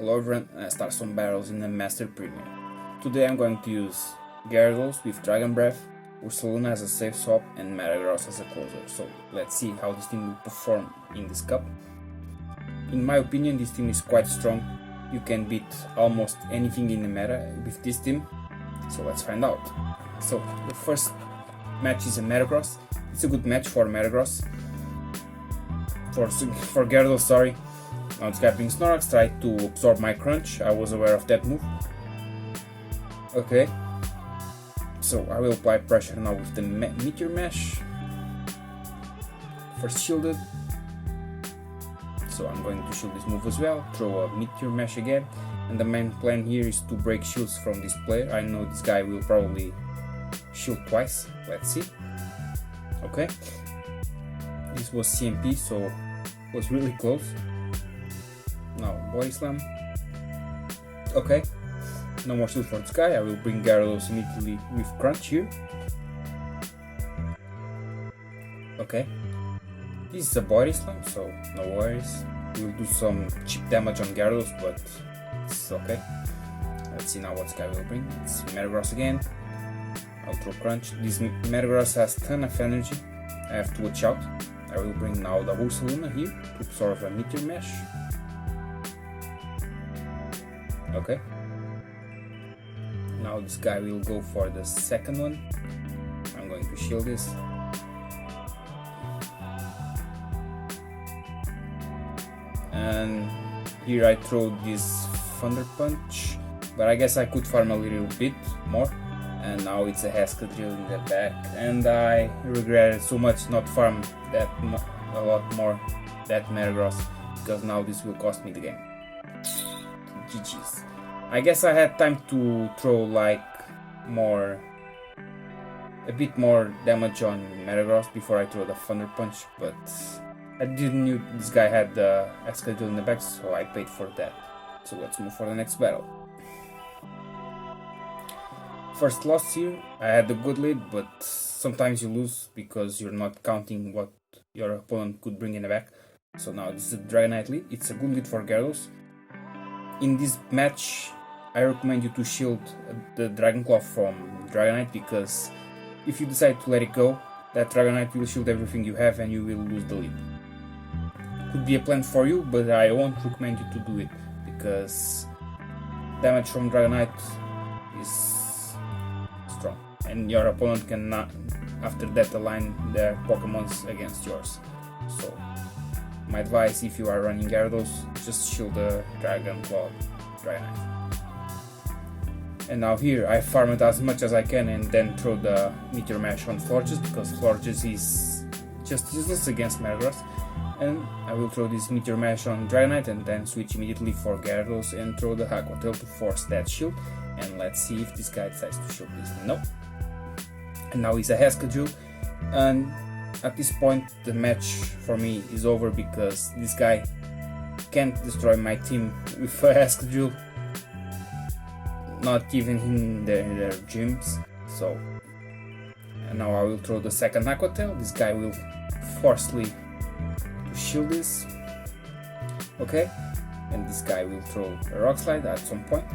Hello everyone, and I start some battles in the Master Premier. Today I'm going to use Gyarados with Dragon Breath, Ursaluna as a safe swap, and Metagross as a closer. So let's see how this team will perform in this cup. In my opinion, this team is quite strong. You can beat almost anything in the meta with this team. So let's find out. So the first match is a Metagross. It's a good match for Metagross. For Gyarados, sorry. Now this guy brings Snorlax, tried to absorb my crunch. I was aware of that move. Okay. So I will apply pressure now with the Meteor Mash. First shielded. So I'm going to shield this move as well. Throw a Meteor Mash again. And the main plan here is to break shields from this player. I know this guy will probably shield twice. Let's see. Okay. This was CMP, so it was really close. Now Body Slam. Okay. No more shield for this guy. I will bring Gyarados immediately with Crunch here. Okay. This is a Body Slam, so no worries. We'll do some cheap damage on Gyarados, but it's okay. Let's see now what this guy will bring. It's Metagross again. I'll throw Crunch. This Metagross has a ton of energy. I have to watch out. I will bring now the Ursaluna here to absorb a Meteor Mash. Okay. Now this guy will go for the second one. I'm going to shield this. And here I throw this Thunder Punch, but I guess I could farm a little bit more. And now it's a Excadrill in the back, and I regret so much not farm that a lot more that Metagross, because now this will cost me the game. GG's. I guess I had time to throw like a bit more damage on Metagross before I throw the Thunder Punch, but I didn't know this guy had the Excadrill in the back, so I paid for that. So let's move for the next battle. First loss here. I had a good lead, but sometimes you lose because you're not counting what your opponent could bring in the back. So now this is a Dragonite lead. It's a good lead for Gyarados. In this match, I recommend you to shield the Dragon Claw from Dragonite, because if you decide to let it go, that Dragonite will shield everything you have and you will lose the lead. Could be a plan for you, but I won't recommend you to do it, because damage from Dragonite is strong and your opponent cannot after that align their Pokemons against yours. So my advice, if you are running Gyarados, just shield the Dragon Claw Dragonite. And now here I farm it as much as I can and then throw the Meteor Mash on Florges, because Florges is just useless against Metagross. And I will throw this Meteor Mash on Dragonite and then switch immediately for Gyarados and throw the Aqua Tail to force that shield. And let's see if this guy decides to shield this. Nope. And now he's a Excadrill, and at this point the match for me is over, because this guy can't destroy my team with a Excadrill, not even in their gyms. So, and now I will throw the second Aqua Tail. This guy will forcefully shield this. Okay, and this guy will throw a Rock Slide at some point.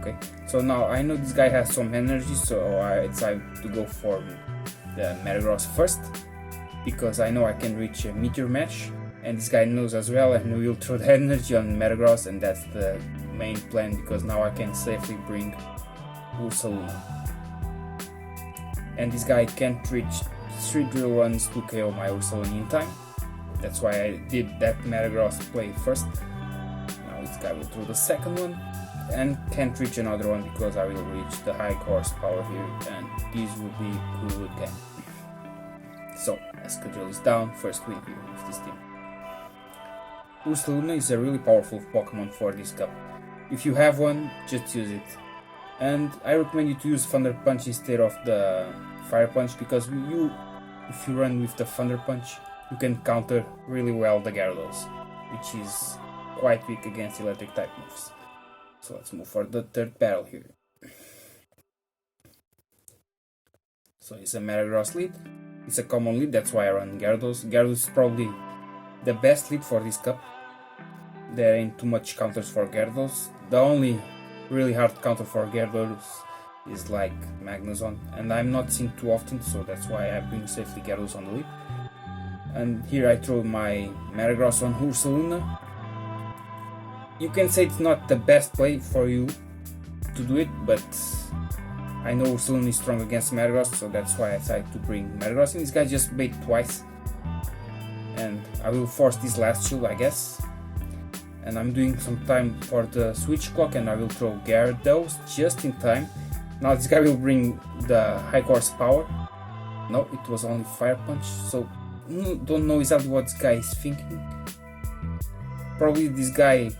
Okay, so now I know this guy has some energy, so I decided to go for the Metagross first, because I know I can reach a Meteor Mash, and this guy knows as well, and we will throw the energy on Metagross, and that's the main plan, because now I can safely bring Ursaluna. And this guy can't reach 3 drill runs to KO my Ursaluna in time. That's why I did that Metagross play first. Now this guy will throw the second one, and can't reach another one because I will reach the high horsepower here, and this will be a good game. So Excadrill is down, first win here with this team. Ursaluna is a really powerful Pokemon for this cup. If you have one, just use it. And I recommend you to use Thunder Punch instead of the Fire Punch, because if you run with the Thunder Punch, you can counter really well the Gyarados, which is quite weak against electric type moves. So let's move for the third battle here. So it's a Metagross lead. It's a common lead, that's why I run Gyarados. Gyarados is probably the best lead for this cup. There ain't too much counters for Gyarados. The only really hard counter for Gyarados is like Magnezone, and I'm not seeing too often, so that's why I bring safely Gyarados on the lead. And here I throw my Metagross on Ursaluna. You can say it's not the best play for you to do it, but I know Ursaluna is strong against Metagross, so that's why I decided to bring Metagross. And this guy just bait twice, and I will force this last shield, I guess. And I'm doing some time for the switch clock, and I will throw Gyarados just in time. Now this guy will bring the high course power. No, it was only Fire Punch, so don't know exactly what this guy is thinking. Probably this guy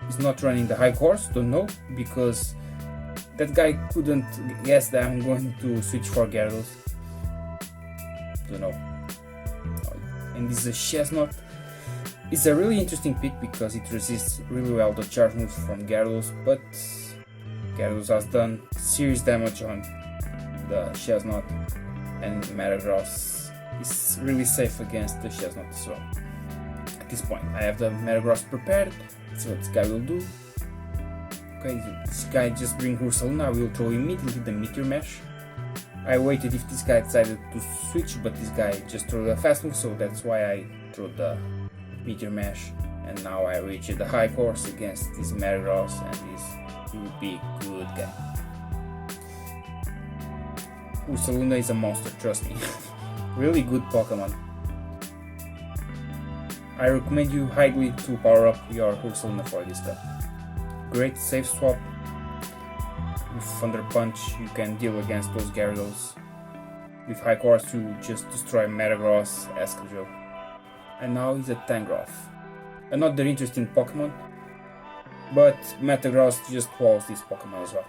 is not running the high course, don't know, because that guy couldn't guess that I'm going to switch for Gyarados. Don't know. And this is a Chestnut. It's a really interesting pick because it resists really well the charge moves from Gyarados, but Gyarados has done serious damage on the Chestnut, and Metagross is really safe against the Chestnut as well. At this point, I have the Metagross prepared. Let's see what this guy will do. Okay, this guy just brings Ursaluna. I will throw immediately the Meteor Mash. I waited if this guy decided to switch, but this guy just threw the fast move, so that's why I threw the Meteor Mash. And now I reach the high course against this Metagross, and this will be a good guy. Ursaluna is a monster, trust me. Really good Pokemon. I recommend you highly to power up your Ursaluna for this cup. Great safe swap. With Thunder Punch you can deal against those Gyarados. With High Course you just destroy Metagross, Excadrill. And now he's a Tangrowth. Another interesting Pokemon, but Metagross just walls this Pokemon as well.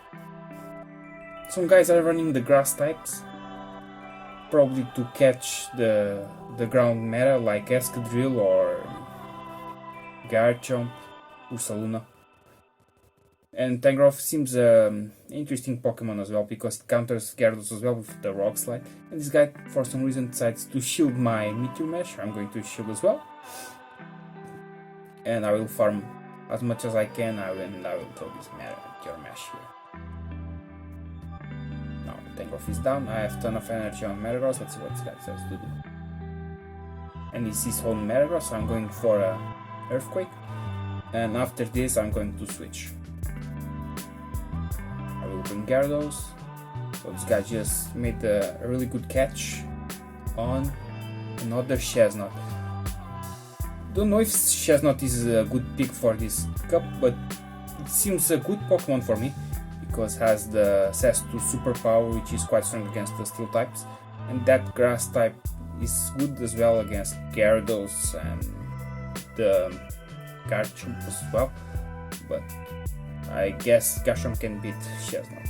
Some guys are running the grass types, probably to catch the ground meta like Excadrill or Machamp, Ursaluna. And Tangrowth seems an interesting Pokemon as well because it counters Gyarados as well with the Rock Slide. And this guy for some reason decides to shield my Meteor Mash. I'm going to shield as well. And I will farm as much as I can, and I will throw this Meteor Mash here. Now Tangrowth is down. I have a ton of energy on Metagross. Let's see what this guy decides to do. And this is home Metagross, so I'm going for a Earthquake. And after this I'm going to switch. I will bring Gyarados. So this guy just made a really good catch on another Chestnut. Don't know if Chestnut is a good pick for this cup, but it seems a good Pokemon for me because it has the access to Super Power, which is quite strong against the Steel types, and that Grass type is good as well against Gyarados and the Garchomp as well. But I guess Garchomp can beat Chestnut.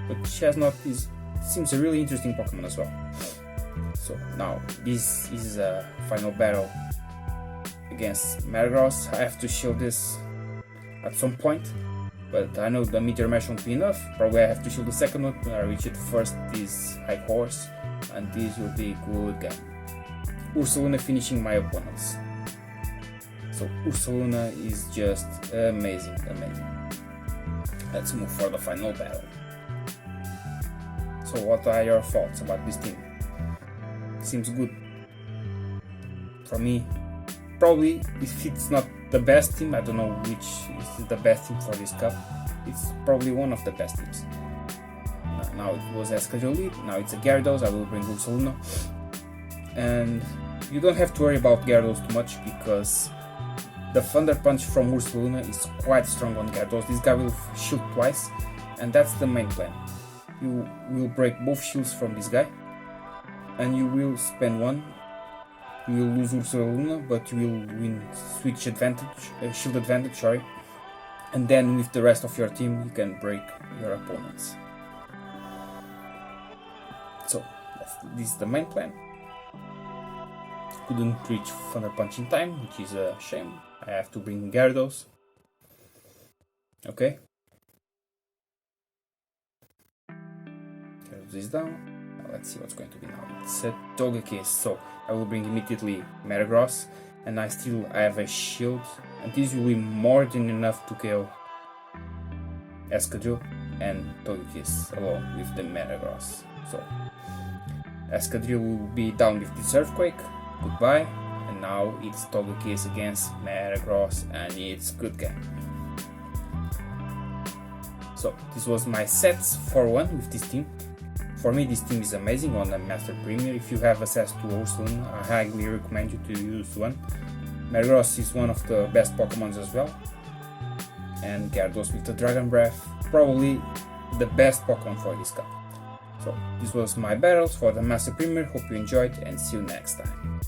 But Chestnut seems a really interesting Pokemon as well. So now this is a final battle against Metagross. I have to shield this at some point, but I know the Meteor Mash won't be enough. Probably I have to shield the second one when I reach it first, this High Horse, and this will be a good game. Ursaluna finishing my opponents. So Ursaluna is just amazing. Let's move for the final battle. So what are your thoughts about this team? Seems good. For me, probably if it's not the best team, I don't know which is the best team for this cup. It's probably one of the best teams. Now it was Excadrill lead, now it's a Gyarados. I will bring Ursaluna. And you don't have to worry about Gyarados too much because the Thunder Punch from Ursaluna is quite strong on Gyarados. This guy will shoot twice, and that's the main plan. You will break both shields from this guy, and you will spend one. You will lose Ursaluna, but you will win switch advantage, shield advantage, sorry. And then with the rest of your team, you can break your opponents. So this is the main plan. Couldn't reach Thunder Punch in time, which is a shame. I have to bring Gyarados. Okay. Gyarados is down. Now let's see what's going to be now. It's a Togekiss, so I will bring immediately Metagross. and I still have a shield, and this will be more than enough to kill Excadrill and Togekiss along with the Metagross. So Excadrill will be down with this earthquake, goodbye, and now it's Togekiss against Metagross and it's good game. So this was my sets for one with this team. For me, this team is amazing on the Master Premier. If you have access to Ursaluna, I highly recommend you to use one. Metagross is one of the best Pokemons as well. And Gyarados with the Dragon Breath, probably the best Pokemon for this cup. So this was my battles for the Master Premier. Hope you enjoyed and see you next time.